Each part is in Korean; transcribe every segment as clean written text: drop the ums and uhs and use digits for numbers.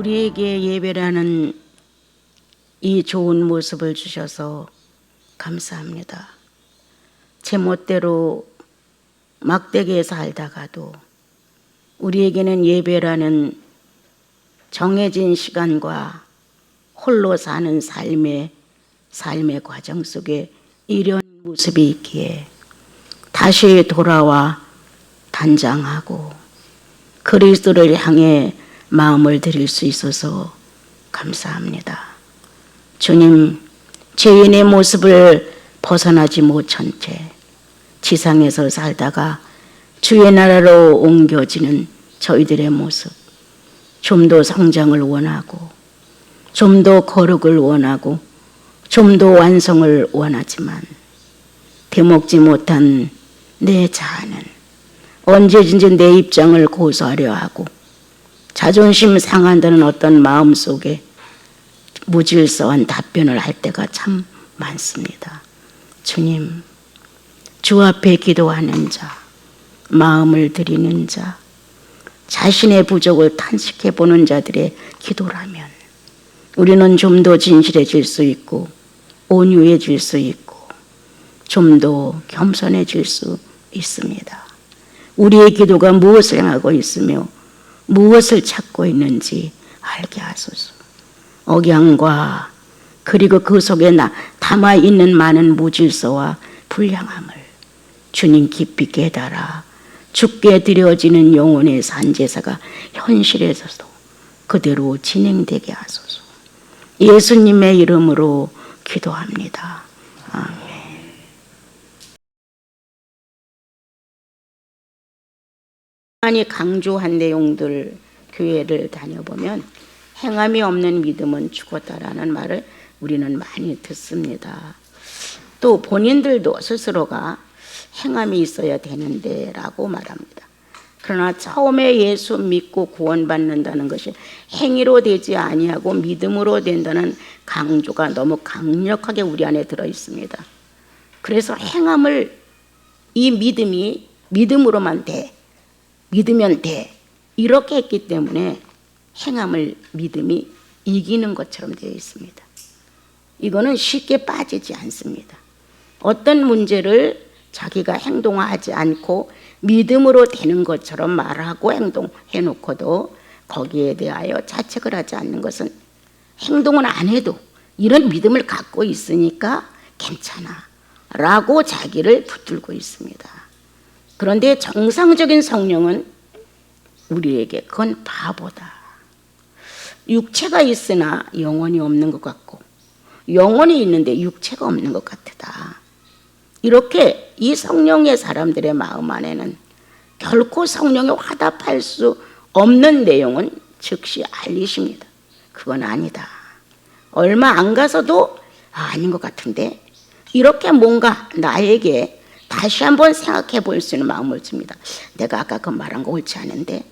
우리에게 예배라는 이 좋은 모습을 주셔서 감사합니다. 제 멋대로 막대기에 살다가도 우리에게는 예배라는 정해진 시간과 홀로 사는 삶의 과정 속에 이런 모습이 있기에 다시 돌아와 단장하고 그리스도를 향해 마음을 드릴 수 있어서 감사합니다. 주님, 죄인의 모습을 벗어나지 못한 채 지상에서 살다가 주의 나라로 옮겨지는 저희들의 모습, 좀 더 성장을 원하고 좀 더 거룩을 원하고 좀 더 완성을 원하지만 되먹지 못한 내 자아는 언제든지 내 입장을 고수하려 하고 자존심 상한다는 어떤 마음 속에 무질서한 답변을 할 때가 참 많습니다. 주님, 주 앞에 기도하는 자, 마음을 드리는 자, 자신의 부족을 탄식해 보는 자들의 기도라면 우리는 좀 더 진실해질 수 있고 온유해질 수 있고 좀 더 겸손해질 수 있습니다. 우리의 기도가 무엇을 향하고 있으며 무엇을 찾고 있는지 알게 하소서. 억양과 그리고 그 속에 담아 있는 많은 무질서와 불량함을 주님 깊이 깨달아 주께 드려지는 영혼의 산제사가 현실에서도 그대로 진행되게 하소서. 예수님의 이름으로 기도합니다. 아멘. 많이 강조한 내용들 교회를 다녀보면 행함이 없는 믿음은 죽었다라는 말을 우리는 많이 듣습니다. 또 본인들도 스스로가 행함이 있어야 되는데 라고 말합니다. 그러나 처음에 예수 믿고 구원받는다는 것이 행위로 되지 아니하고 믿음으로 된다는 강조가 너무 강력하게 우리 안에 들어 있습니다. 그래서 행함을 이 믿음이 믿음으로만 돼, 믿으면 돼 이렇게 했기 때문에 행함을 믿음이 이기는 것처럼 되어 있습니다. 이거는 쉽게 빠지지 않습니다. 어떤 문제를 자기가 행동하지 않고 믿음으로 되는 것처럼 말하고 행동해 놓고도 거기에 대하여 자책을 하지 않는 것은 행동은 안 해도 이런 믿음을 갖고 있으니까 괜찮아 라고 자기를 붙들고 있습니다. 그런데 정상적인 성령은 우리에게 그건 바보다. 육체가 있으나 영혼이 없는 것 같고 영혼이 있는데 육체가 없는 것 같다. 이렇게 이 성령의 사람들의 마음 안에는 결코 성령에 화답할 수 없는 내용은 즉시 알리십니다. 그건 아니다. 얼마 안 가서도 아닌 것 같은데 이렇게 뭔가 나에게 다시 한번 생각해 볼 수 있는 마음을 줍니다. 내가 아까 그 말한 거 옳지 않은데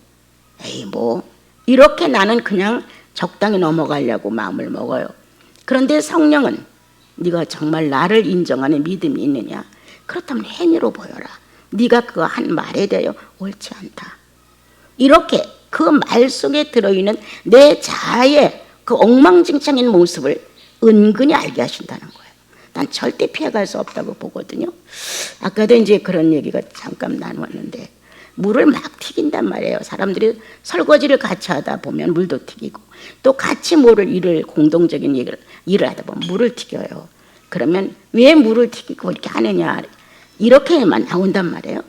에이 뭐 이렇게 나는 그냥 적당히 넘어가려고 마음을 먹어요. 그런데 성령은 네가 정말 나를 인정하는 믿음이 있느냐? 그렇다면 행위로 보여라. 네가 그 한 말에 대하여 옳지 않다. 이렇게 그 말 속에 들어있는 내 자아의 그 엉망진창인 모습을 은근히 알게 하신다는 거예요. 난 절대 피해갈 수 없다고 보거든요. 아까도 이제 그런 얘기가 잠깐 나누었는데 물을 막 튀긴단 말이에요. 사람들이 설거지를 같이 하다 보면 물도 튀기고 또 같이 일을 공동적인 일을 하다 보면 물을 튀겨요. 그러면 왜 물을 튀기고 이렇게 하느냐 이렇게만 나온단 말이에요.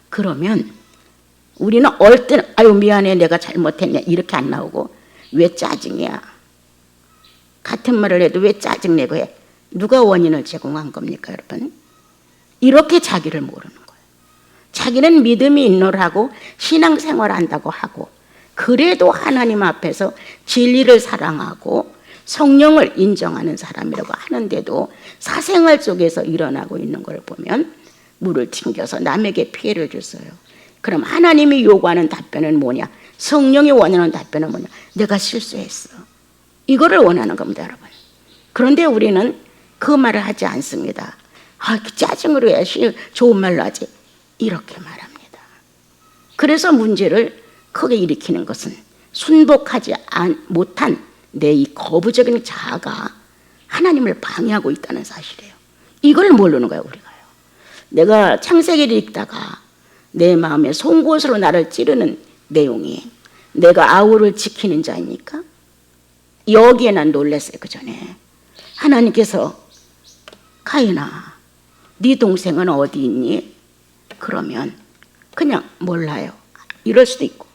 그러면 우리는 얼른 아유 미안해 내가 잘못했네 이렇게 안 나오고 왜 짜증이야? 같은 말을 해도 왜 짜증내고 해? 누가 원인을 제공한 겁니까 여러분? 이렇게 자기를 모르는 거예요. 자기는 믿음이 있노라고 신앙생활 한다고 하고 그래도 하나님 앞에서 진리를 사랑하고 성령을 인정하는 사람이라고 하는데도 사생활 속에서 일어나고 있는 걸 보면 물을 튕겨서 남에게 피해를 줬어요. 그럼 하나님이 요구하는 답변은 뭐냐? 성령이 원하는 답변은 뭐냐? 내가 실수했어. 이거를 원하는 겁니다 여러분. 그런데 우리는 그 말을 하지 않습니다. 아, 짜증으로 해야지 좋은 말로 하지 이렇게 말합니다. 그래서 문제를 크게 일으키는 것은 순복하지 못한 내 이 거부적인 자아가 하나님을 방해하고 있다는 사실이에요. 이걸 모르는 거예요, 우리가요. 내가 창세기를 읽다가 내 마음에 송곳으로 나를 찌르는 내용이 내가 아우를 지키는 자이니까 여기에 난 놀랐어요. 그 전에 하나님께서 가인아, 네 동생은 어디 있니? 그러면 그냥 몰라요. 이럴 수도 있고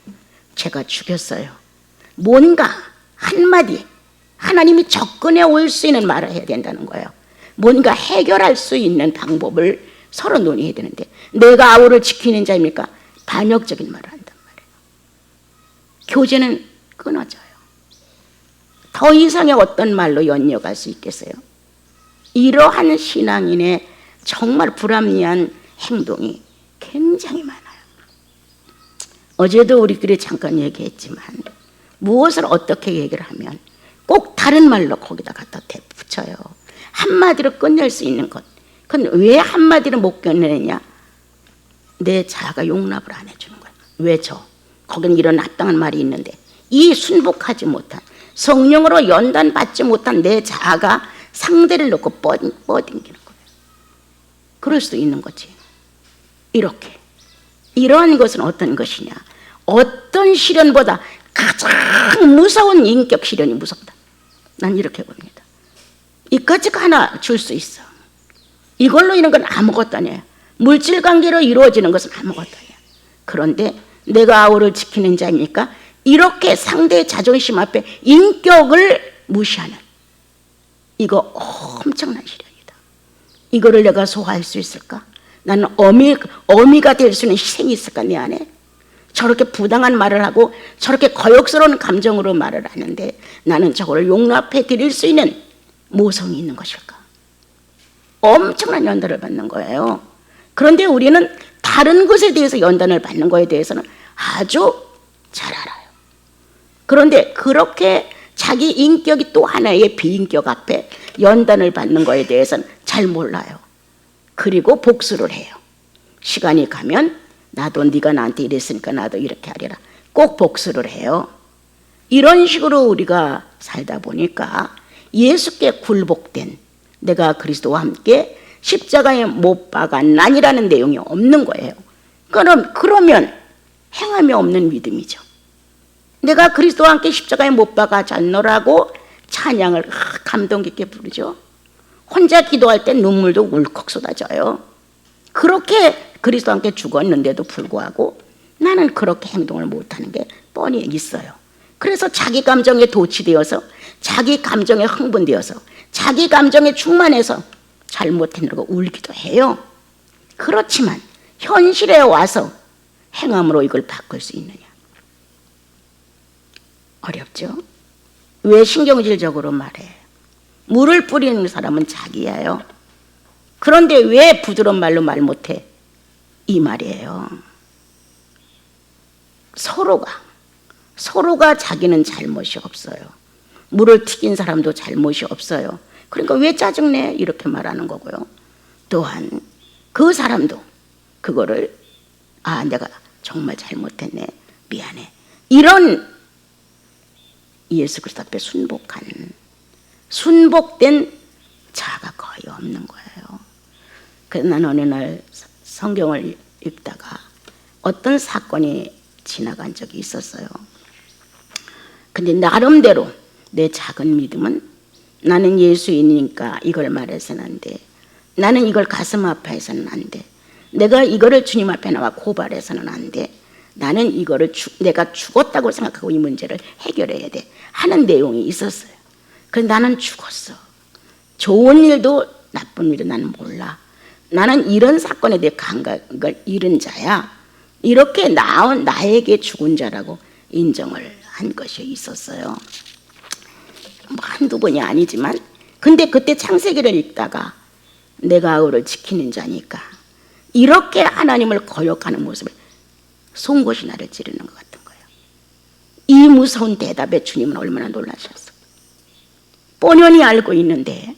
제가 죽였어요. 뭔가 한마디 하나님이 접근해 올 수 있는 말을 해야 된다는 거예요. 뭔가 해결할 수 있는 방법을 서로 논의해야 되는데 내가 아우를 지키는 자입니까? 반역적인 말을 한단 말이에요. 교제는 끊어져요. 더 이상의 어떤 말로 연이어갈 수 있겠어요? 이러한 신앙인의 정말 불합리한 행동이 굉장히 많아요. 어제도 우리끼리 잠깐 얘기했지만 무엇을 어떻게 얘기를 하면 꼭 다른 말로 거기다 갖다 붙여요. 한마디로 끝낼 수 있는 것. 그건 왜 한마디로 못 끝내느냐? 내 자아가 용납을 안 해주는 거야. 왜죠? 거기는 이런 합당한 말이 있는데 이 순복하지 못한 성령으로 연단받지 못한 내 자아가 상대를 놓고 뻗ing기는 거예요. 그럴 수도 있는 거지. 이렇게 이러한 것은 어떤 것이냐? 어떤 시련보다 가장 무서운 인격 시련이 무섭다. 난 이렇게 봅니다. 이까짓 하나 줄 수 있어. 이걸로 이런 건 아무것도 아니에요. 물질 관계로 이루어지는 것은 아무것도 아니에요. 그런데 내가 아우를 지키는 자입니까? 이렇게 상대의 자존심 앞에 인격을 무시하는 이거 엄청난 시련이다. 이거를 내가 소화할 수 있을까? 나는 어미가 될 수 있는 희생이 있을까 내 안에? 저렇게 부당한 말을 하고 저렇게 거역스러운 감정으로 말을 하는데 나는 저거를 용납해 드릴 수 있는 모성이 있는 것일까? 엄청난 연단을 받는 거예요. 그런데 우리는 다른 것에 대해서 연단을 받는 것에 대해서는 아주 잘 알아요. 그런데 그렇게 자기 인격이 또 하나의 비인격 앞에 연단을 받는 것에 대해서는 잘 몰라요. 그리고 복수를 해요. 시간이 가면 나도 네가 나한테 이랬으니까 나도 이렇게 하리라. 꼭 복수를 해요. 이런 식으로 우리가 살다 보니까 예수께 굴복된 내가 그리스도와 함께 십자가에 못 박았나니라는 내용이 없는 거예요. 그러면 행함이 없는 믿음이죠. 내가 그리스도와 함께 십자가에 못 박았노라고 찬양을 감동 깊게 부르죠. 혼자 기도할 때 눈물도 울컥 쏟아져요. 그렇게 그리스도와 함께 죽었는데도 불구하고 나는 그렇게 행동을 못하는 게 뻔히 있어요. 그래서 자기 감정에 도취되어서 자기 감정에 흥분되어서 자기 감정에 충만해서 잘못했다고 울기도 해요. 그렇지만 현실에 와서 행함으로 이걸 바꿀 수 있느냐? 어렵죠? 왜 신경질적으로 말해? 물을 뿌리는 사람은 자기예요. 그런데 왜 부드러운 말로 말 못해? 이 말이에요. 서로가 자기는 잘못이 없어요. 물을 튀긴 사람도 잘못이 없어요. 그러니까 왜 짜증내? 이렇게 말하는 거고요. 또한 그 사람도 그거를 내가 정말 잘못했네. 미안해. 이런 예수 그리스도 앞에 순복된 자가 거의 없는 거예요. 그래서 난 어느 날 성경을 읽다가 어떤 사건이 지나간 적이 있었어요. 근데 나름대로 내 작은 믿음은 나는 예수인이니까 이걸 말해서는 안 돼. 나는 이걸 가슴 아파해서는 안 돼. 내가 이거를 주님 앞에 나와 고발해서는 안 돼. 나는 이거를 내가 죽었다고 생각하고 이 문제를 해결해야 돼 하는 내용이 있었어요. 그래서 나는 죽었어. 좋은 일도 나쁜 일도 나는 몰라. 나는 이런 사건에 대해 감각을 잃은 자야. 이렇게 나에게 죽은 자라고 인정을 한 것이 있었어요. 한두 번이 아니지만 근데 그때 창세기를 읽다가 내가 아우를 지키는 자니까 이렇게 하나님을 거역하는 모습을 송곳이 나를 찌르는 것 같은 거예요. 이 무서운 대답에 주님은 얼마나 놀라셨어. 뻔연히 알고 있는데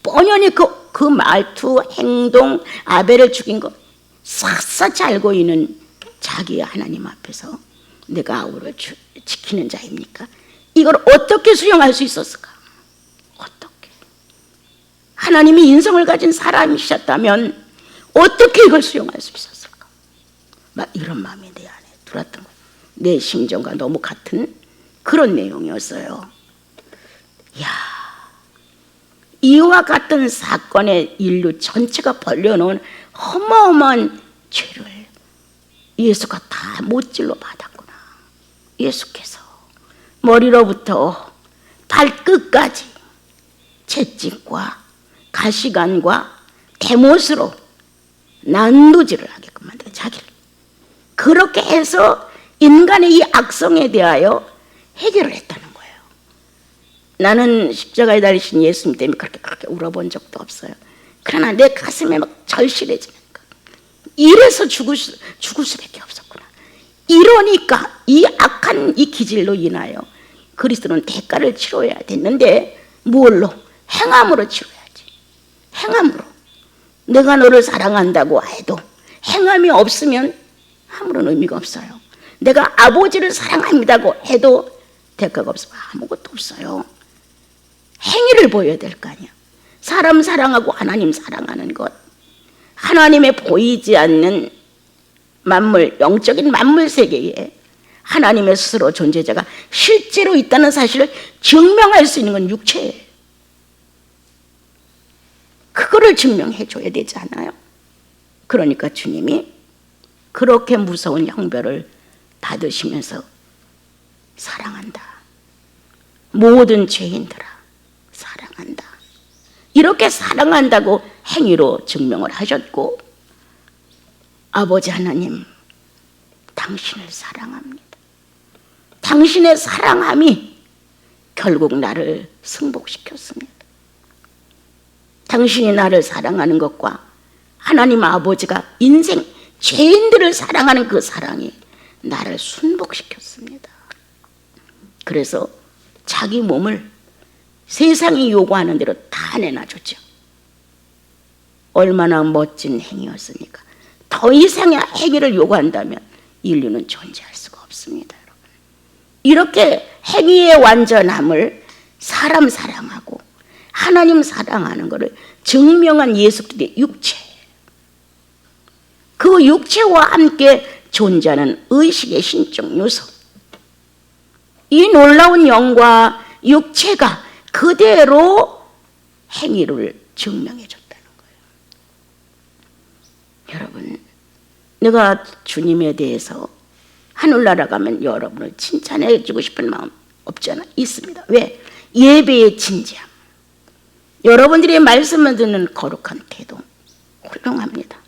뻔연히 그 말투, 행동, 아벨을 죽인 거 샅샅이 알고 있는 자기의 하나님 앞에서 내가 아우를 지키는 자입니까? 이걸 어떻게 수용할 수 있었을까? 어떻게? 하나님이 인성을 가진 사람이셨다면 어떻게 이걸 수용할 수 있었을까? 막 이런 마음이 내 안에 들었던 거예요. 내 심정과 너무 같은 그런 내용이었어요. 이야, 이와 같은 사건에 인류 전체가 벌려놓은 어마어마한 죄를 예수가 다 못질러 받았구나. 예수께서 머리로부터 발끝까지 채찍과 가시관과 대못으로 난도질을 하게끔 만들어 자기를. 그렇게 해서 인간의 이 악성에 대하여 해결을 했다는 거예요. 나는 십자가에 달리신 예수님 때문에 그렇게 울어본 적도 없어요. 그러나 내 가슴에 막 절실해지는 거. 이래서 죽을 수밖에 없었구나. 이러니까 이 악한 이 기질로 인하여 그리스도는 대가를 치러야 됐는데 뭘로? 행함으로 치러야지. 행함으로. 내가 너를 사랑한다고 해도 행함이 없으면 아무런 의미가 없어요. 내가 아버지를 사랑합니다고 해도 대가가 없으면 아무것도 없어요. 행위를 보여야 될 거 아니야. 사람 사랑하고 하나님 사랑하는 것, 하나님의 보이지 않는 만물, 영적인 만물 세계에 하나님의 스스로 존재자가 실제로 있다는 사실을 증명할 수 있는 건 육체예요. 그거를 증명해 줘야 되지 않아요? 그러니까 주님이 그렇게 무서운 형벌을 받으시면서 사랑한다. 모든 죄인들아 사랑한다. 이렇게 사랑한다고 행위로 증명을 하셨고, 아버지 하나님, 당신을 사랑합니다. 당신의 사랑함이 결국 나를 승복시켰습니다. 당신이 나를 사랑하는 것과 하나님 아버지가 인생 죄인들을 사랑하는 그 사랑이 나를 순복시켰습니다. 그래서 자기 몸을 세상이 요구하는 대로 다 내놔줬죠. 얼마나 멋진 행위였습니까? 더 이상의 행위를 요구한다면 인류는 존재할 수가 없습니다. 여러분. 이렇게 행위의 완전함을 사람 사랑하고 하나님 사랑하는 것을 증명한 예수 그리스도의 육체, 그 육체와 함께 존재하는 의식의 신적 요소, 이 놀라운 영과 육체가 그대로 행위를 증명해 줬다는 거예요. 여러분, 내가 주님에 대해서 하늘나라 가면 여러분을 칭찬해 주고 싶은 마음 없잖아. 있습니다. 왜? 예배의 진지함, 여러분들이 말씀을 듣는 거룩한 태도 훌륭합니다.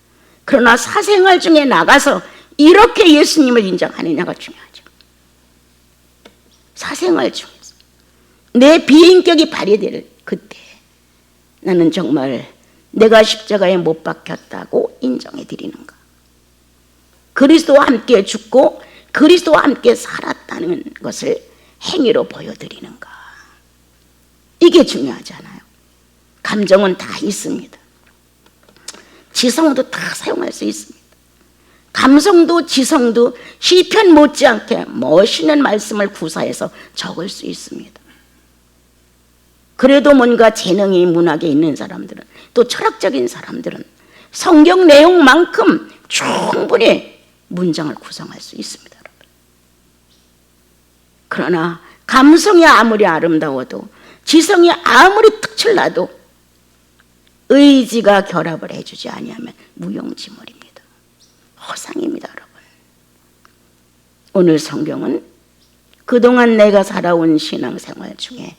그러나 사생활 중에 나가서 이렇게 예수님을 인정하느냐가 중요하죠. 사생활 중에서 내 비인격이 발휘될 그때 나는 정말 내가 십자가에 못 박혔다고 인정해 드리는가, 그리스도와 함께 죽고 그리스도와 함께 살았다는 것을 행위로 보여드리는가, 이게 중요하잖아요. 감정은 다 있습니다. 지성도 다 사용할 수 있습니다. 감성도 지성도 시편 못지않게 멋있는 말씀을 구사해서 적을 수 있습니다. 그래도 뭔가 재능이 문학에 있는 사람들은, 또 철학적인 사람들은 성경 내용만큼 충분히 문장을 구성할 수 있습니다. 여러분. 그러나 감성이 아무리 아름다워도, 지성이 아무리 특출나도 의지가 결합을 해주지 아니하면 무용지물입니다. 허상입니다. 여러분. 오늘 성경은 그동안 내가 살아온 신앙생활 중에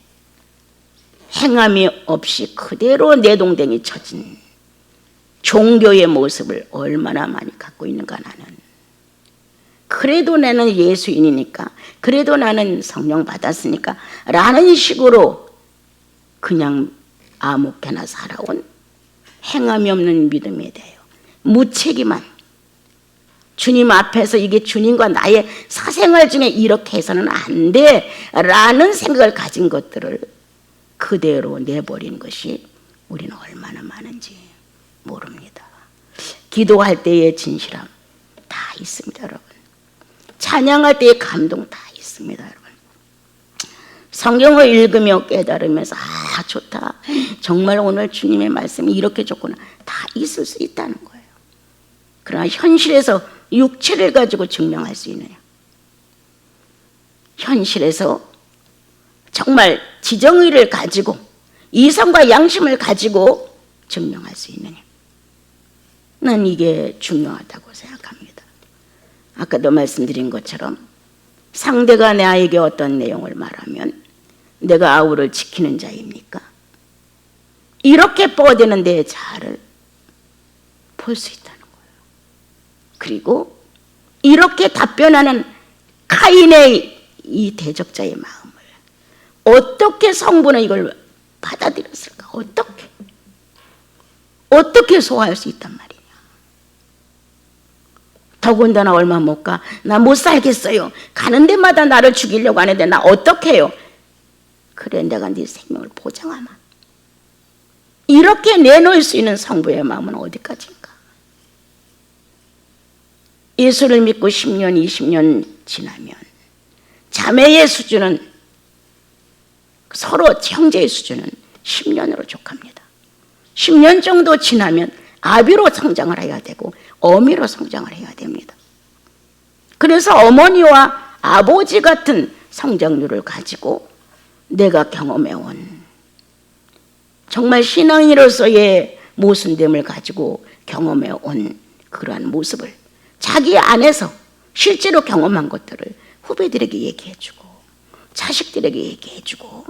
행함이 없이 그대로 내동댕이 쳐진 종교의 모습을 얼마나 많이 갖고 있는가. 나는 그래도 나는 예수인이니까, 그래도 나는 성령 받았으니까 라는 식으로 그냥 아무렇게나 살아온 행함이 없는 믿음에 대하여 무책임한, 주님 앞에서 이게 주님과 나의 사생활 중에 이렇게 해서는 안 돼 라는 생각을 가진 것들을 그대로 내버린 것이 우리는 얼마나 많은지 모릅니다. 기도할 때의 진실함 다 있습니다. 여러분, 찬양할 때의 감동 다 있습니다, 여러분. 성경을 읽으며 깨달으면서 좋다, 정말 오늘 주님의 말씀이 이렇게 좋구나, 다 있을 수 있다는 거예요. 그러나 현실에서 육체를 가지고 증명할 수 있느냐, 현실에서 정말 지정의를 가지고 이성과 양심을 가지고 증명할 수 있느냐, 난 이게 중요하다고 생각합니다. 아까도 말씀드린 것처럼 상대가 나에게 어떤 내용을 말하면 내가 아우를 지키는 자입니까? 이렇게 뻗대는 내 자아를 볼 수 있다는 거예요. 그리고 이렇게 답변하는 카인의 이 대적자의 마음을 어떻게 성부는 이걸 받아들였을까? 어떻게 소화할 수 있단 말이냐. 더군다나 얼마 못 가, 나 못 살겠어요, 가는 데마다 나를 죽이려고 하는데 나 어떻게 해요? 그래, 내가 네 생명을 보장하마. 이렇게 내놓을 수 있는 성부의 마음은 어디까지인가? 예수를 믿고 10년, 20년 지나면 자매의 수준은, 서로 형제의 수준은 10년으로 족합니다. 10년 정도 지나면 아비로 성장을 해야 되고 어미로 성장을 해야 됩니다. 그래서 어머니와 아버지 같은 성장률을 가지고 내가 경험해온 정말 신앙인으로서의 모순됨을 가지고 경험해온 그러한 모습을 자기 안에서 실제로 경험한 것들을 후배들에게 얘기해주고 자식들에게 얘기해주고,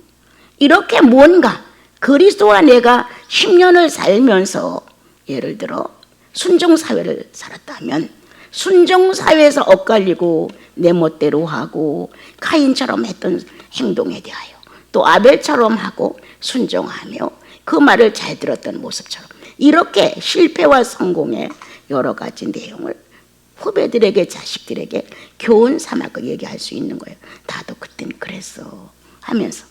이렇게 뭔가 그리스도와 내가 10년을 살면서 예를 들어 순종사회를 살았다면 순종사회에서 엇갈리고 내 멋대로 하고 카인처럼 했던 행동에 대하여 또 아벨처럼 하고 순종하며 그 말을 잘 들었던 모습처럼 이렇게 실패와 성공의 여러 가지 내용을 후배들에게 자식들에게 교훈 삼아서 얘기할 수 있는 거예요. 나도 그땐 그랬어 하면서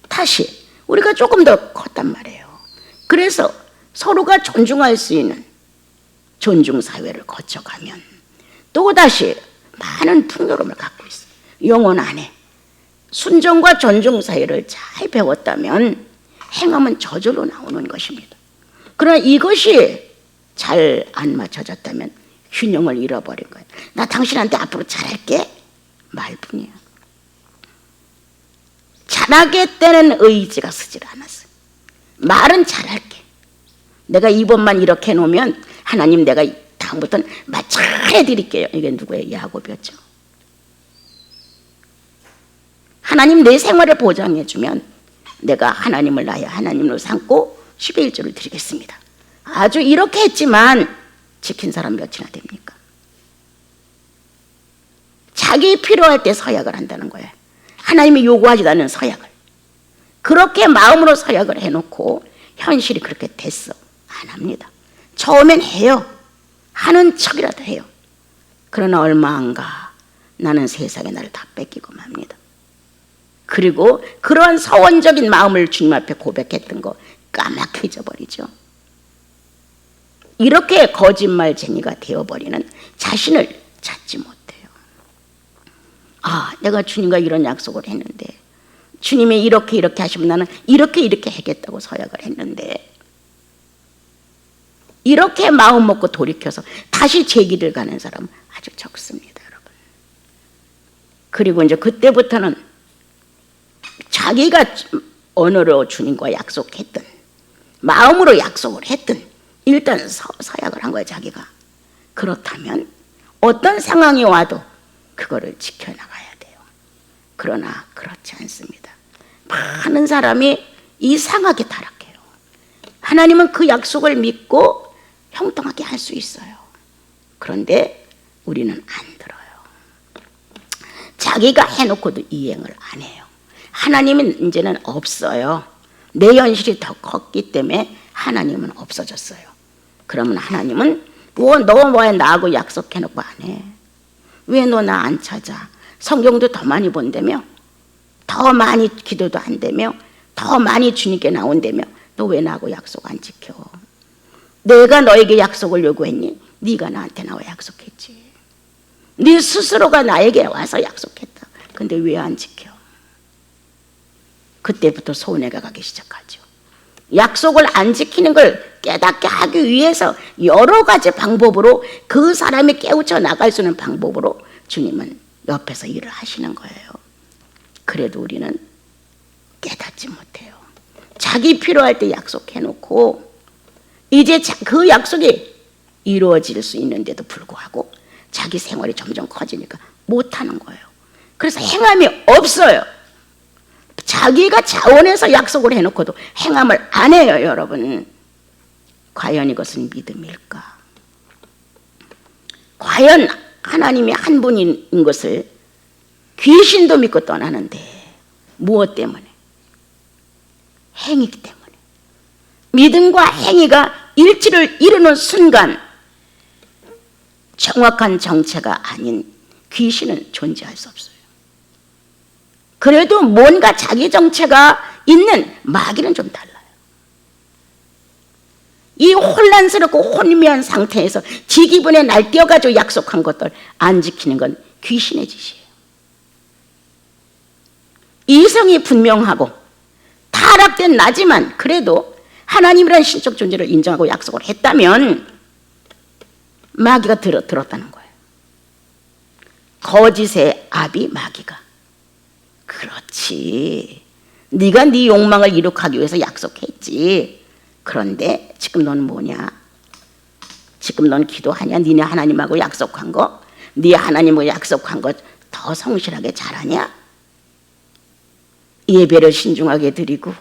다시 우리가 조금 더 컸단 말이에요. 그래서 서로가 존중할 수 있는 존중사회를 거쳐가면 또다시 많은 풍요로움을 갖고 있어요. 영혼 안에 순종과 존중 사이를 잘 배웠다면 행함은 저절로 나오는 것입니다. 그러나 이것이 잘 안 맞춰졌다면 균형을 잃어버린 거예요. 나 당신한테 앞으로 잘할게 말뿐이야. 잘하겠다는 의지가 쓰질 않았어요. 말은 잘할게. 내가 이번만 이렇게 해놓으면 하나님 내가 다음부터는 말 잘해드릴게요. 이게 누구의 야곱이었죠. 하나님 내 생활을 보장해주면 내가 하나님을 나의 하나님으로 삼고 11조를 드리겠습니다. 아주 이렇게 했지만 지킨 사람 몇이나 됩니까? 자기 필요할 때 서약을 한다는 거예요. 하나님이 요구하지도 않는 서약을. 그렇게 마음으로 서약을 해놓고 현실이 그렇게 됐어. 안 합니다. 처음엔 해요. 하는 척이라도 해요. 그러나 얼마 안 가 나는 세상에 나를 다 뺏기고 맙니다. 그리고 그런 서원적인 마음을 주님 앞에 고백했던 거 까맣게 잊어버리죠. 이렇게 거짓말쟁이가 되어버리는 자신을 찾지 못해요. 내가 주님과 이런 약속을 했는데, 주님이 이렇게 하시면 나는 이렇게 하겠다고 서약을 했는데, 이렇게 마음 먹고 돌이켜서 다시 제 길을 가는 사람은 아주 적습니다, 여러분. 그리고 이제 그때부터는 자기가 언어로 주님과 약속했든 마음으로 약속을 했든 일단 서약을 한 거예요, 자기가. 그렇다면 어떤 상황이 와도 그거를 지켜나가야 돼요. 그러나 그렇지 않습니다. 많은 사람이 이상하게 타락해요. 하나님은 그 약속을 믿고 형통하게 할 수 있어요. 그런데 우리는 안 들어요. 자기가 해놓고도 이행을 안 해요. 하나님은 이제는 없어요. 내 현실이 더 컸기 때문에 하나님은 없어졌어요. 그러면 하나님은 너 왜 나하고 약속해놓고 안 해? 왜 너 나 안 찾아? 성경도 더 많이 본다며? 더 많이 기도도 안 되며? 더 많이 주님께 나온다며? 너 왜 나하고 약속 안 지켜? 내가 너에게 약속을 요구했니? 네가 나한테 나와 약속했지. 네 스스로가 나에게 와서 약속했다. 근데 왜 안 지켜? 그때부터 손해가 가기 시작하죠. 약속을 안 지키는 걸 깨닫게 하기 위해서 여러 가지 방법으로 그 사람이 깨우쳐 나갈 수 있는 방법으로 주님은 옆에서 일을 하시는 거예요. 그래도 우리는 깨닫지 못해요. 자기 필요할 때 약속해놓고 이제 그 약속이 이루어질 수 있는데도 불구하고 자기 생활이 점점 커지니까 못하는 거예요. 그래서 행함이 없어요. 자기가 자원해서 약속을 해놓고도 행함을 안 해요, 여러분. 과연 이것은 믿음일까? 과연 하나님이 한 분인 것을 귀신도 믿고 떠나는데 무엇 때문에? 행위기 때문에. 믿음과 행위가 일치를 이루는 순간 정확한 정체가 아닌 귀신은 존재할 수 없어요. 그래도 뭔가 자기 정체가 있는 마귀는 좀 달라요. 이 혼란스럽고 혼미한 상태에서 지 기분에 날뛰어가지고 약속한 것들 안 지키는 건 귀신의 짓이에요. 이성이 분명하고 타락된 나지만 그래도 하나님이라는 신적 존재를 인정하고 약속을 했다면 마귀가 들었다는 거예요. 거짓의 아비 마귀가. 그렇지. 네가 네 욕망을 이룩하기 위해서 약속했지. 그런데 지금 넌 뭐냐? 지금 넌 기도하냐? 니네 하나님하고 약속한 거? 네 하나님하고 약속한 거 더 성실하게 잘하냐? 예배를 신중하게 드리고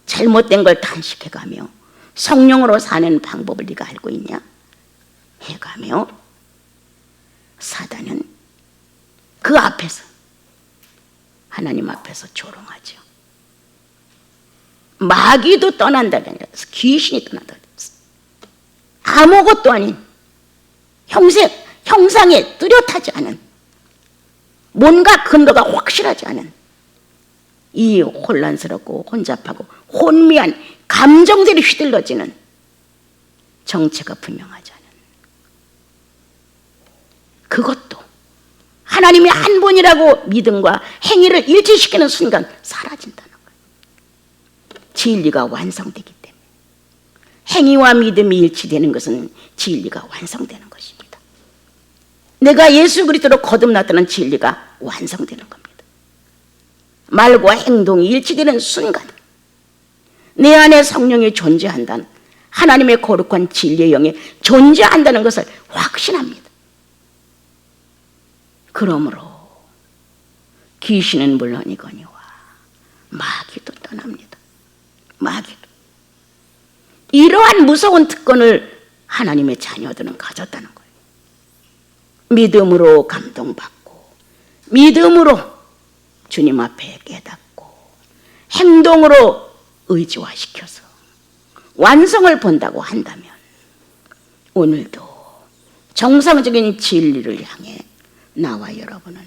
잘못된 걸 탄식해가며 성령으로 사는 방법을 네가 알고 있냐? 해가며 사단은 그 앞에서 하나님 앞에서 조롱하죠. 마귀도 떠난다가 아니라 귀신이 떠난다. 아무것도 아닌 형상에 뚜렷하지 않은 뭔가 근거가 확실하지 않은 이 혼란스럽고 혼잡하고 혼미한 감정들이 휘둘러지는 정체가 분명하지 않은 그것도 하나님이 한 분이라고 믿음과 행위를 일치시키는 순간 사라진다는 거예요. 진리가 완성되기 때문에. 행위와 믿음이 일치되는 것은 진리가 완성되는 것입니다. 내가 예수 그리스도로 거듭났다는 진리가 완성되는 겁니다. 말과 행동이 일치되는 순간 내 안에 성령이 존재한다는 하나님의 거룩한 진리의 영이 존재한다는 것을 확신합니다. 그러므로 귀신은 물론이거니와 마귀도 떠납니다. 마귀도. 이러한 무서운 특권을 하나님의 자녀들은 가졌다는 거예요. 믿음으로 감동받고 믿음으로 주님 앞에 깨닫고 행동으로 의지화시켜서 완성을 본다고 한다면 오늘도 정상적인 진리를 향해 나와 여러분은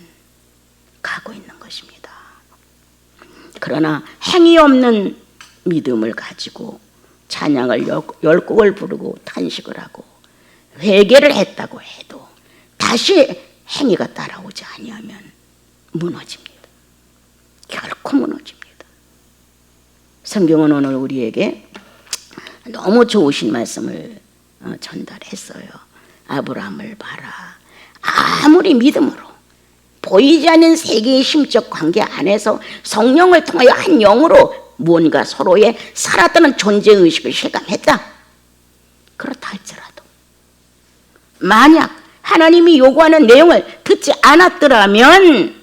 가고 있는 것입니다. 그러나 행위 없는 믿음을 가지고 찬양을 10곡을 부르고 탄식을 하고 회개를 했다고 해도 다시 행위가 따라오지 아니하면 무너집니다. 결코 무너집니다. 성경은 오늘 우리에게 너무 좋으신 말씀을 전달했어요. 아브라함을 봐라. 아무리 믿음으로 보이지 않는 세계의 심적 관계 안에서 성령을 통하여 한 영으로 뭔가 서로의 살았다는 존재의식을 실감했다. 그렇다 할지라도 만약 하나님이 요구하는 내용을 듣지 않았더라면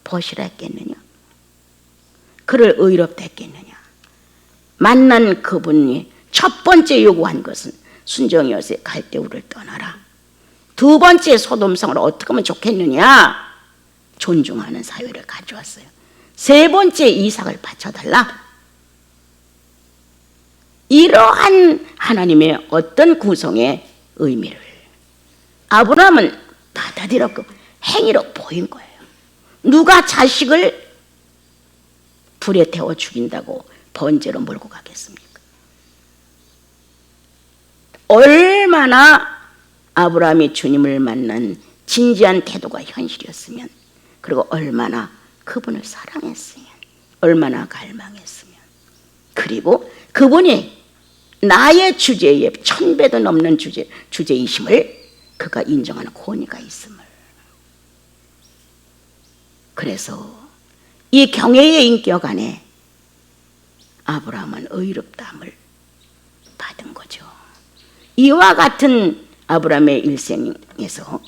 버실했겠느냐? 그를 의롭다 했겠느냐? 만난 그분이 첫 번째 요구한 것은 순종이어서 갈대우를 떠나라. 두 번째 소돔성을 어떻게 하면 좋겠느냐? 존중하는 사회를 가져왔어요. 세 번째 이삭을 바쳐달라. 이러한 하나님의 어떤 구성의 의미를 아브라함은 받아들였고 행위로 보인 거예요. 누가 자식을 불에 태워 죽인다고 번제로 몰고 가겠습니까? 얼마나 아브라함이 주님을 만난 진지한 태도가 현실이었으면, 그리고 얼마나 그분을 사랑했으면, 얼마나 갈망했으면, 그리고 그분이 나의 주제에 1000배도 넘는 주제이심을 그가 인정하는 권위가 있음을. 그래서 이 경외의 인격 안에 아브라함은 의롭다함을 받은 거죠. 이와 같은 아브라함의 일생에서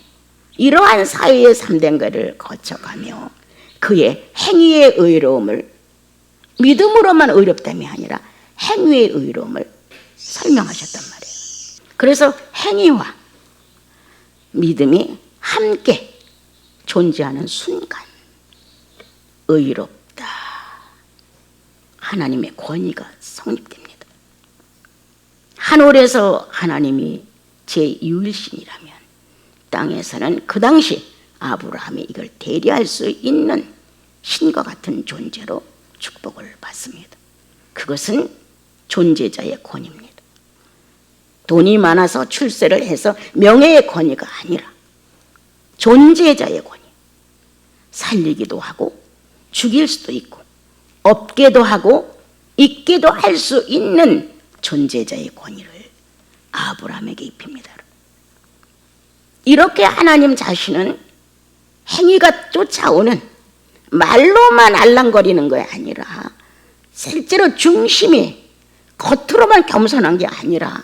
이러한 사회의 3대 것을 거쳐가며 그의 행위의 의로움을, 믿음으로만 의롭다함이 아니라 행위의 의로움을 설명하셨단 말이에요. 그래서 행위와 믿음이 함께 존재하는 순간 의롭다, 하나님의 권위가 성립됩니다. 하늘에서 하나님이 제1신이라면 땅에서는 그 당시 아브라함이 이걸 대리할 수 있는 신과 같은 존재로 축복을 받습니다. 그것은 존재자의 권위입니다. 돈이 많아서 출세를 해서 명예의 권위가 아니라 존재자의 권위. 살리기도 하고 죽일 수도 있고 없게도 하고 있게도 할 수 있는 존재자의 권위를 아브라함에게 입힙니다. 이렇게 하나님 자신은 행위가 쫓아오는, 말로만 알랑거리는 게 아니라 실제로 중심이 겉으로만 겸손한 게 아니라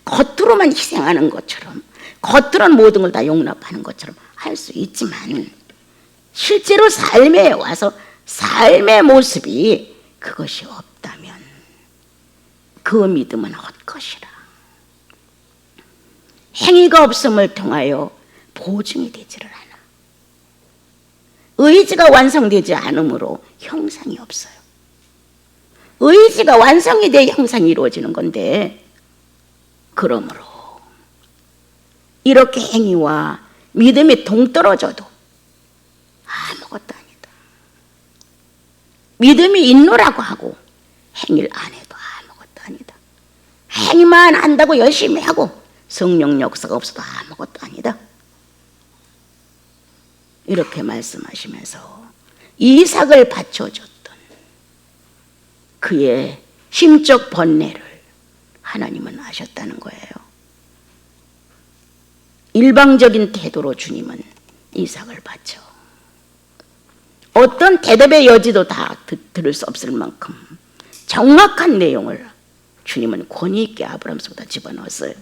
겉으로만 희생하는 것처럼, 겉으로는 모든 걸 다 용납하는 것처럼 할 수 있지만 실제로 삶에 와서 삶의 모습이 그것이 없다면 그 믿음은 헛것이라. 행위가 없음을 통하여 보증이 되지를 않아. 의지가 완성되지 않으므로 형상이 없어요. 의지가 완성이 돼야 형상이 이루어지는 건데, 그러므로 이렇게 행위와 믿음이 동떨어져도 아무것도 아니다. 믿음이 있노라고 하고 행위를 안 해도 아무것도 아니다. 행위만 한다고 열심히 하고 성령 역사가 없어도 아무것도 아니다. 이렇게 말씀하시면서 이삭을 바쳐줬던 그의 심적 번뇌를 하나님은 아셨다는 거예요. 일방적인 태도로 주님은 이삭을 바쳐 어떤 대답의 여지도 다 들을 수 없을 만큼 정확한 내용을 주님은 권위 있게 아브라함 속에다 집어넣었어요.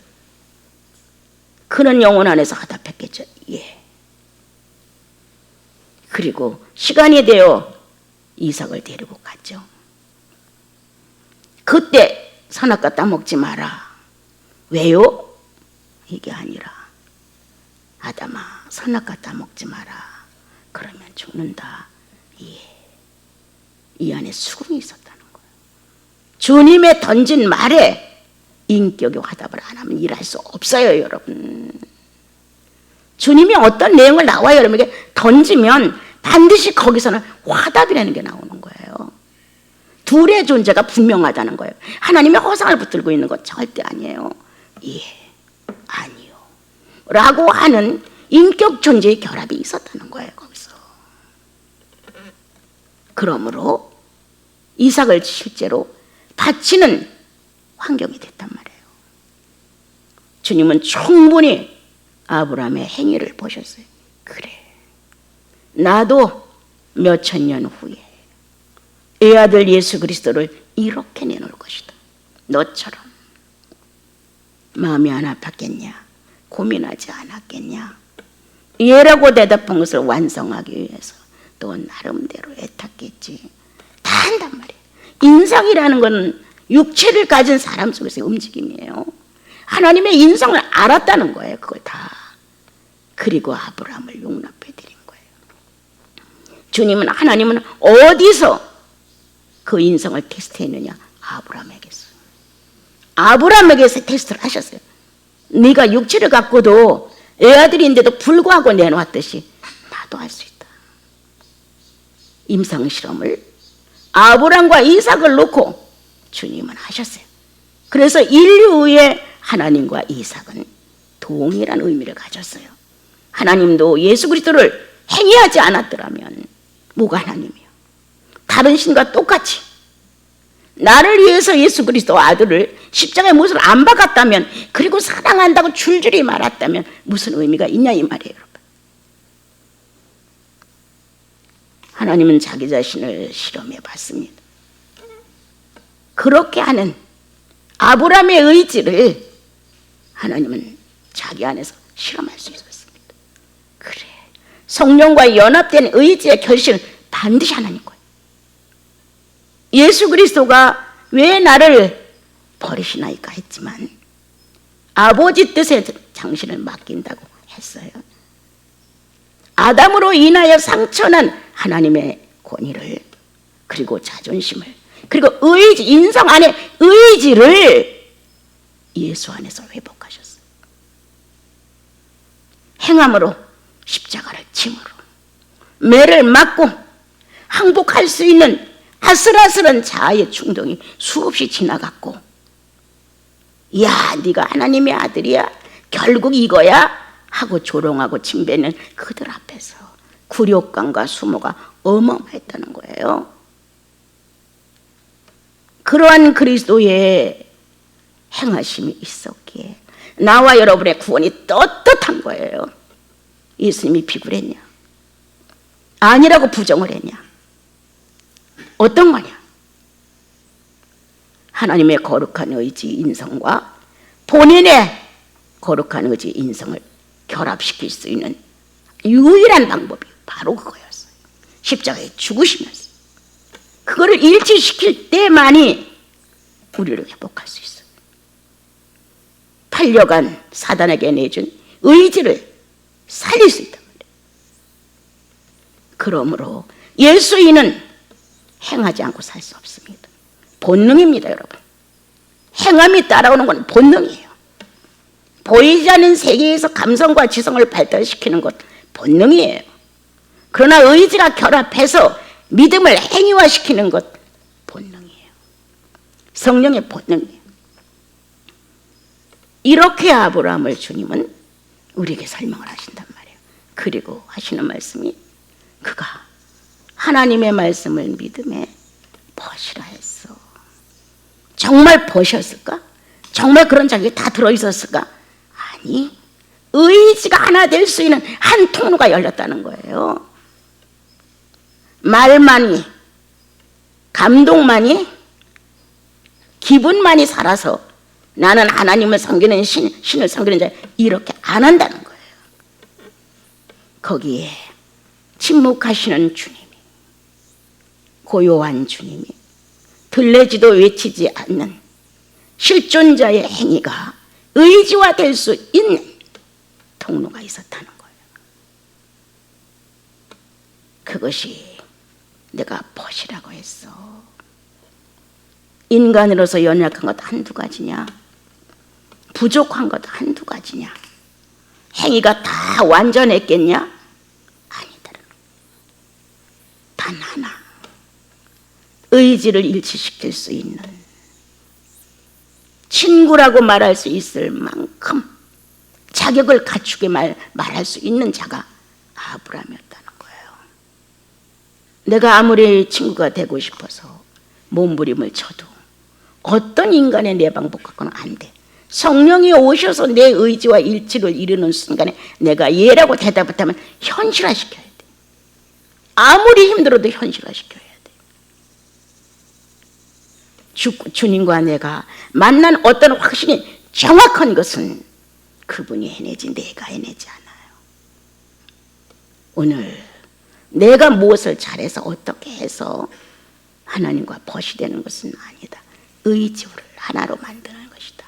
그는 영혼 안에서 화답했겠죠. 예. 그리고 시간이 되어 이삭을 데리고 갔죠. 그때 선악과 따먹지 마라. 왜요? 이게 아니라 아담아, 선악과 따먹지 마라. 그러면 죽는다. 예. 이 안에 수긍이 있었다는 거예요. 주님의 던진 말에 인격의 화답을 안 하면 일할 수 없어요, 여러분. 주님이 어떤 내용을 나와 여러분에게 던지면 반드시 거기서는 화답이라는 게 나오는 거예요. 둘의 존재가 분명하다는 거예요. 하나님의 허상을 붙들고 있는 것 절대 아니에요. 예, 아니요 라고 하는 인격 존재의 결합이 있었다는 거예요, 거기서. 그러므로 이삭을 실제로 바치는 환경이 됐단 말이에요. 주님은 충분히 아브라함의 행위를 보셨어요. 그래, 나도 몇천 년 후에 애아들 예수 그리스도를 이렇게 내놓을 것이다. 너처럼 마음이 안 아팠겠냐? 고민하지 않았겠냐? 예라고 대답한 것을 완성하기 위해서 또 나름대로 애탔겠지. 다 한단 말이에요. 인성이라는 건 육체를 가진 사람 속에서의 움직임이에요. 하나님의 인성을 알았다는 거예요. 그걸 다. 그리고 아브라함을 용납해 드린 거예요. 주님은, 하나님은 어디서 그 인성을 테스트했느냐? 아브라함에게서. 아브라함에게서 테스트를 하셨어요. 네가 육체를 갖고도 애아들인데도 불구하고 내놓았듯이 나도 할 수 있다. 임상실험을 아브라함과 이삭을 놓고 주님은 하셨어요. 그래서 인류 후에 하나님과 이삭은 동일한 의미를 가졌어요. 하나님도 예수 그리스도를 행위하지 않았더라면 뭐가 하나님이에요? 다른 신과 똑같이 나를 위해서 예수 그리스도 아들을 십자가의 못을 안 박았다면, 그리고 사랑한다고 줄줄이 말았다면 무슨 의미가 있냐 이 말이에요. 여러분, 하나님은 자기 자신을 실험해 봤습니다. 그렇게 하는 아브라함의 의지를 하나님은 자기 안에서 실험할 수 있었습니다. 그래, 성령과 연합된 의지의 결실은 반드시 하나님 거예요. 예수 그리스도가 왜 나를 버리시나이까 했지만 아버지 뜻에 당신을 맡긴다고 했어요. 아담으로 인하여 상처난 하나님의 권위를, 그리고 자존심을, 그리고 의지, 인성 안에 의지를 예수 안에서 회복하셨어요. 행함으로, 십자가를 짐으로, 매를 맞고 항복할 수 있는 아슬아슬한 자아의 충동이 수없이 지나갔고, 야, 네가 하나님의 아들이야? 결국 이거야? 하고 조롱하고 침뱉는 그들 앞에서 굴욕감과 수모가 어마어마했다는 거예요. 그러한 그리스도의 행하심이 있었기에 나와 여러분의 구원이 떳떳한 거예요. 예수님이 비굴했냐? 아니라고 부정을 했냐? 어떤 거냐? 하나님의 거룩한 의지 인성과 본인의 거룩한 의지 인성을 결합시킬 수 있는 유일한 방법이 바로 그거였어요. 십자가에 죽으시면서 그거를 일치시킬 때만이 우리를 회복할 수 있어요. 팔려간 사단에게 내준 의지를 살릴 수 있단 말이에요. 그러므로 예수인은 행하지 않고 살 수 없습니다. 본능입니다, 여러분. 행함이 따라오는 건 본능이에요. 보이지 않는 세계에서 감성과 지성을 발달시키는 것 본능이에요. 그러나 의지가 결합해서 믿음을 행위화시키는 것 본능이에요. 성령의 본능이에요. 이렇게 아브라함을 주님은 우리에게 설명을 하신단 말이에요. 그리고 하시는 말씀이 그가 하나님의 말씀을 믿음에 벗이라 했어. 정말 벗이었을까? 정말 그런 자격이 다 들어있었을까? 아니, 의지가 하나 될 수 있는 한 통로가 열렸다는 거예요. 말만이, 감동만이, 기분만이 살아서 나는 하나님을 섬기는 신을 섬기는 자, 이렇게 안 한다는 거예요. 거기에 침묵하시는 주님이, 고요한 주님이, 들레지도 외치지 않는 실존자의 행위가 의지화될 수 있는 통로가 있었다는 거예요. 그것이 내가 벗이라고 했어. 인간으로서 연약한 것 한두 가지냐? 부족한 것 한두 가지냐? 행위가 다 완전했겠냐? 아니다. 단 하나, 의지를 일치시킬 수 있는, 친구라고 말할 수 있을 만큼 자격을 갖추게 말할 수 있는 자가 아브라함이었다는 거예요. 내가 아무리 친구가 되고 싶어서 몸부림을 쳐도 어떤 인간의 내 방법 갖고는 안 돼. 성령이 오셔서 내 의지와 일치를 이루는 순간에 내가 예라고 대답했다면 현실화시켜야 돼. 아무리 힘들어도 현실화시켜야 돼. 주님과 내가 만난 어떤 확신이 정확한 것은 그분이 해내지 내가 해내지 않아요. 오늘 내가 무엇을 잘해서 어떻게 해서 하나님과 벗이 되는 것은 아니다. 의지를 하나로 만드는 것이다.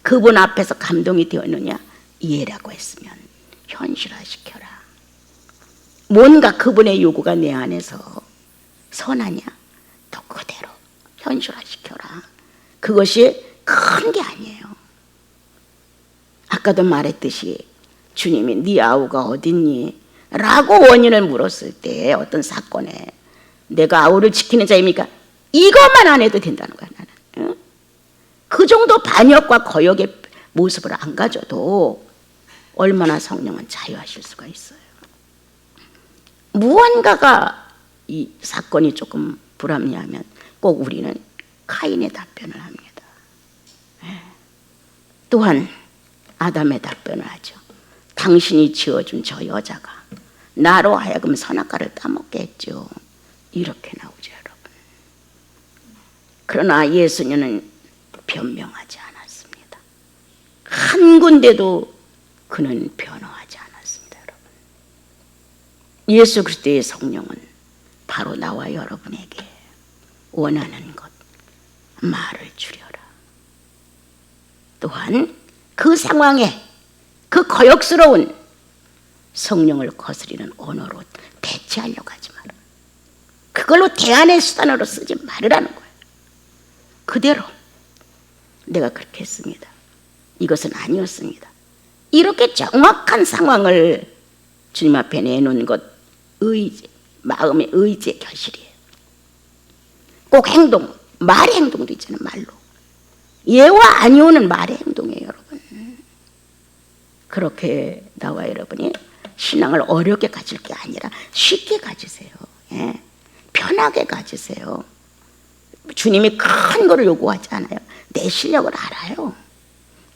그분 앞에서 감동이 되었느냐? 이해라고 했으면 현실화시켜라. 뭔가 그분의 요구가 내 안에서 선하냐? 또 그대로 현실화시켜라. 그것이 큰 게 아니에요. 아까도 말했듯이 주님이 네 아우가 어딨니? 라고 원인을 물었을 때 어떤 사건에 내가 아우를 지키는 자입니까? 이것만 안 해도 된다는 거야, 나는. 응? 그 정도 반역과 거역의 모습을 안 가져도 얼마나 성령은 자유하실 수가 있어요. 무언가가 이 사건이 조금 불합리하면 꼭 우리는 카인의 답변을 합니다. 또한 아담의 답변을 하죠. 당신이 지어준 저 여자가 나로 하여금 선악과를 따먹게 했죠. 이렇게 나오죠, 여러분. 그러나 예수님은 변명하지 않았습니다. 한 군데도 그는 변호하지 않았습니다, 여러분. 예수 그리스도의 성령은 바로 나와 여러분에게 원하는 것, 말을 주려라. 또한 그 상황에 그 거역스러운 성령을 거스리는 언어로 대체하려고 하지 마라. 그걸로 대안의 수단으로 쓰지 말으라는 거예요. 그대로 내가 그렇게 했습니다. 이것은 아니었습니다. 이렇게 정확한 상황을 주님 앞에 내놓은 것, 의지, 마음의 의지의 결실이에요. 꼭 행동, 말의 행동도 있잖아요. 말로. 예와 아니오는 말의 행동이에요, 여러분. 그렇게 나와 여러분이 신앙을 어렵게 가질 게 아니라 쉽게 가지세요. 예. 편하게 가지세요. 주님이 큰 거를 요구하지 않아요. 내 실력을 알아요.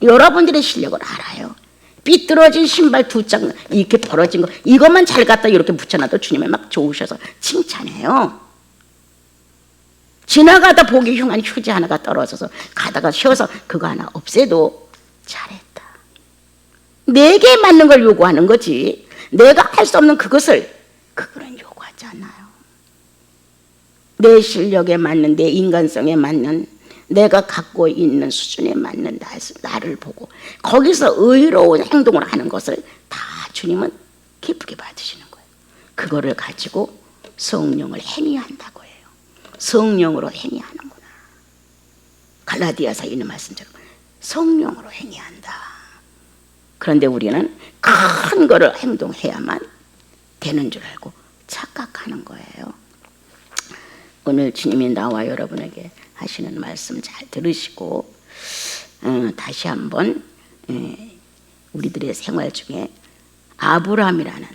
여러분들의 실력을 알아요. 삐뚤어진 신발 2짝 이렇게 벌어진 거 이것만 잘 갖다 이렇게 붙여놔도 주님이 막 좋으셔서 칭찬해요. 지나가다 보기 흉한 휴지 하나가 떨어져서 가다가 쉬어서 그거 하나 없애도 잘했다. 내게 맞는 걸 요구하는 거지 내가 할 수 없는 그것을 그거는 요구하지 않아요. 내 실력에 맞는 내 인간성에 맞는 내가 갖고 있는 수준에 맞는 나를 보고 거기서 의로운 행동을 하는 것을 다 주님은 기쁘게 받으시는 거예요. 그거를 가지고 성령을 행위한다고 해요. 성령으로 행위하는구나. 갈라디아서 있는 말씀처럼 성령으로 행위한다. 그런데 우리는 큰 거를 행동해야만 되는 줄 알고 착각하는 거예요. 오늘 주님이 나와 여러분에게 하시는 말씀 잘 들으시고 다시 한번 우리들의 생활 중에 아브라함이라는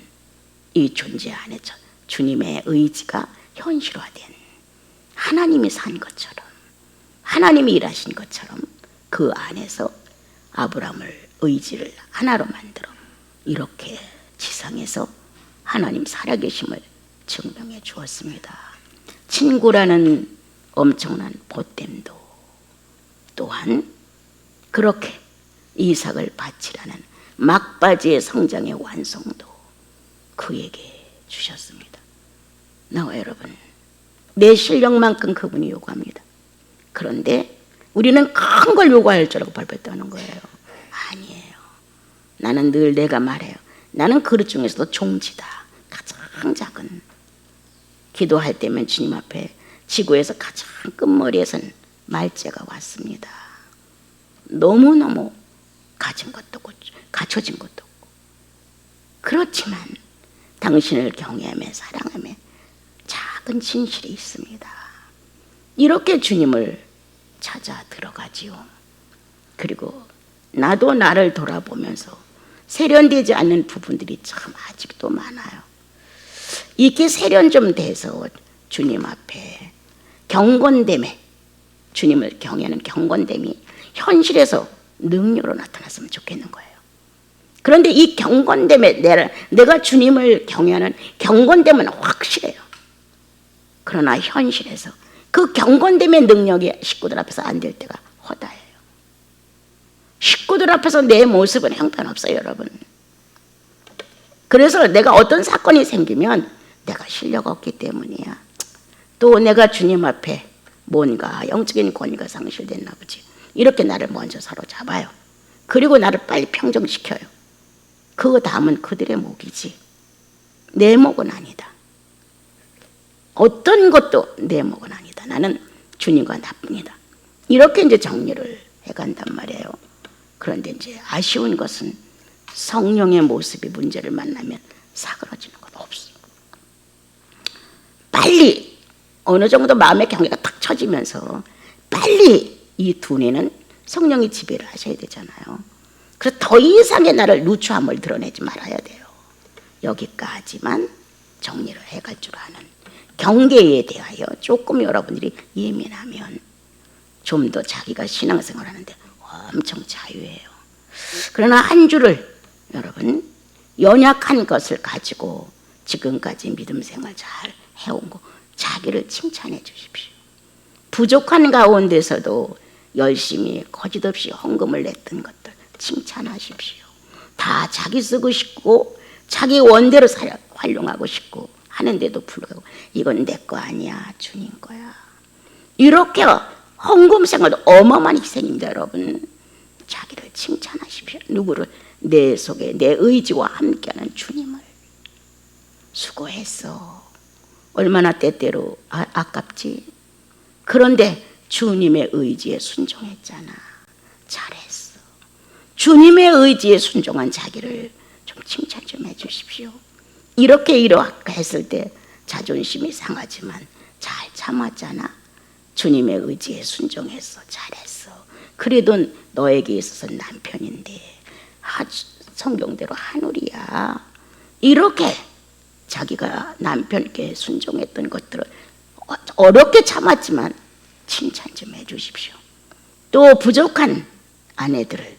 이 존재 안에 주님의 의지가 현실화된 하나님이 산 것처럼 하나님이 일하신 것처럼 그 안에서 아브라함을 의지를 하나로 만들어 이렇게 지상에서 하나님 살아계심을 증명해 주었습니다. 친구라는 엄청난 보탬도 또한 그렇게 이삭을 바치라는 막바지의 성장의 완성도 그에게 주셨습니다. 나와 여러분 내 실력만큼 그분이 요구합니다. 그런데 우리는 큰 걸 요구할 줄 알고 벌벌 떠는 거예요. 아니에요. 나는 늘 내가 말해요. 나는 그릇 중에서도 종지다. 가장 작은 기도할 때면 주님 앞에 지구에서 가장 끝머리에선 말재가 왔습니다. 너무너무 가진 것도 없고 갖춰진 것도 없고 그렇지만 당신을 경외하며 사랑하며 작은 진실이 있습니다. 이렇게 주님을 찾아 들어가지요. 그리고 나도 나를 돌아보면서 세련되지 않는 부분들이 참 아직도 많아요. 이렇게 세련 좀 돼서 주님 앞에 경건됨에 주님을 경외하는 경건됨이 현실에서 능력으로 나타났으면 좋겠는 거예요. 그런데 이 경건됨에 내가 주님을 경외하는 경건됨은 확실해요. 그러나 현실에서 그 경건됨의 능력이 식구들 앞에서 안 될 때가 허다해요. 식구들 앞에서 내 모습은 형편없어요, 여러분. 그래서 내가 어떤 사건이 생기면 내가 실력 없기 때문이야. 또 내가 주님 앞에 뭔가 영적인 권위가 상실됐나 보지. 이렇게 나를 먼저 사로잡아요. 그리고 나를 빨리 평정시켜요. 그 다음은 그들의 목이지 내 목은 아니다. 어떤 것도 내 목은 아니다. 나는 주님과 나뿐이다. 이렇게 이제 정리를 해간단 말이에요. 그런데 이제 아쉬운 것은 성령의 모습이 문제를 만나면 사그러지는 건 없어. 빨리 어느 정도 마음의 경계가 탁 쳐지면서 빨리 이 두뇌는 성령이 지배를 하셔야 되잖아요. 그래서 더 이상의 나를 누추함을 드러내지 말아야 돼요. 여기까지만 정리를 해갈 줄 아는 경계에 대하여 조금 여러분들이 예민하면 좀 더 자기가 신앙생활 하는데 엄청 자유해요. 그러나 한 주를 여러분 연약한 것을 가지고 지금까지 믿음 생활 잘 해온 거 자기를 칭찬해 주십시오. 부족한 가운데서도 열심히 거짓없이 헌금을 냈던 것들 칭찬하십시오. 다 자기 쓰고 싶고 자기 원대로 활용하고 싶고 하는데도 불구하고 이건 내 거 아니야, 주님 거야. 이렇게 헌금 생활도 어마어마한 희생입니다. 여러분 자기를 칭찬하십시오. 누구를? 내 속에 내 의지와 함께하는 주님을. 수고했어. 얼마나 때때로 아깝지. 그런데 주님의 의지에 순종했잖아. 잘했어. 주님의 의지에 순종한 자기를 좀 칭찬 좀 해주십시오. 이렇게 했을 때 자존심이 상하지만 잘 참았잖아. 주님의 의지에 순종했어. 잘했어. 그래도 너에게 있어서 남편인데 성경대로 하늘이야. 이렇게 자기가 남편께 순종했던 것들을 어렵게 참았지만 칭찬 좀 해주십시오. 또 부족한 아내들을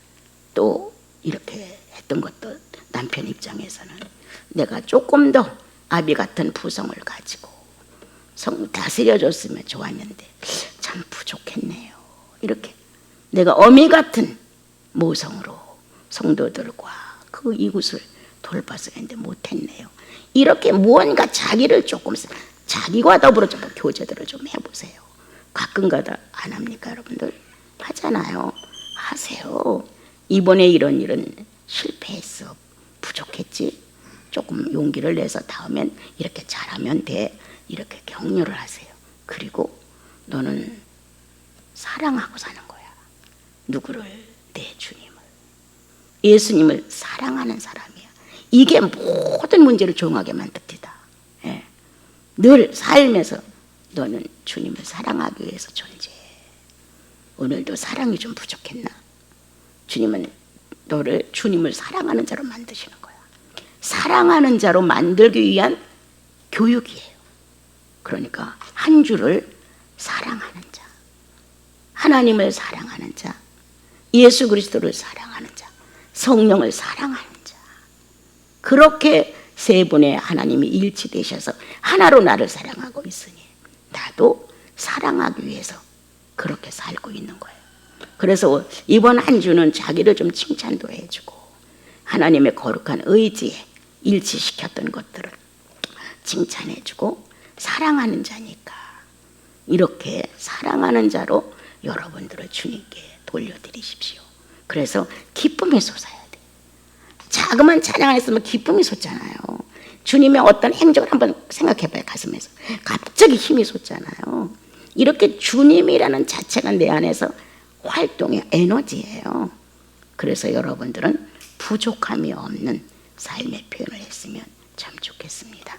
또 이렇게 했던 것도 남편 입장에서는 내가 조금 더 아비 같은 부성을 가지고 다스려줬으면 좋았는데 참 부족했네요. 이렇게 내가 어미 같은 모성으로 성도들과 그 이웃을 돌봐서 했는데 못했네요. 이렇게 무언가 자기를 조금 자기와 더불어 좀 교제들을 좀 해보세요. 가끔가다 안 합니까 여러분들? 하잖아요. 하세요. 이번에 이런 일은 실패했어. 부족했지. 조금 용기를 내서 다음엔 이렇게 잘하면 돼. 이렇게 격려를 하세요. 그리고 너는 사랑하고 사는 거야. 누구를? 내 주님을. 예수님을 사랑하는 사람이야. 이게 모든 문제를 조용하게 만듭니다. 예. 늘 삶에서 너는 주님을 사랑하기 위해서 존재해. 오늘도 사랑이 좀 부족했나? 주님은 너를 주님을 사랑하는 자로 만드시는 거야. 사랑하는 자로 만들기 위한 교육이에요. 그러니까 한 주를 사랑하는 자, 하나님을 사랑하는 자, 예수 그리스도를 사랑하는 자, 성령을 사랑하는 자. 그렇게 세 분의 하나님이 일치되셔서 하나로 나를 사랑하고 있으니 나도 사랑하기 위해서 그렇게 살고 있는 거예요. 그래서 이번 한 주는 자기를 좀 칭찬도 해주고 하나님의 거룩한 의지에 일치시켰던 것들을 칭찬해주고 사랑하는 자니까 이렇게 사랑하는 자로 여러분들을 주님께 돌려드리십시오. 그래서 기쁨이 솟아야 돼. 자그만 찬양 안 했으면 기쁨이 솟잖아요. 주님의 어떤 행적을 한번 생각해봐요. 가슴에서 갑자기 힘이 솟잖아요. 이렇게 주님이라는 자체가 내 안에서 활동의 에너지예요. 그래서 여러분들은 부족함이 없는 삶의 표현을 했으면 참 좋겠습니다.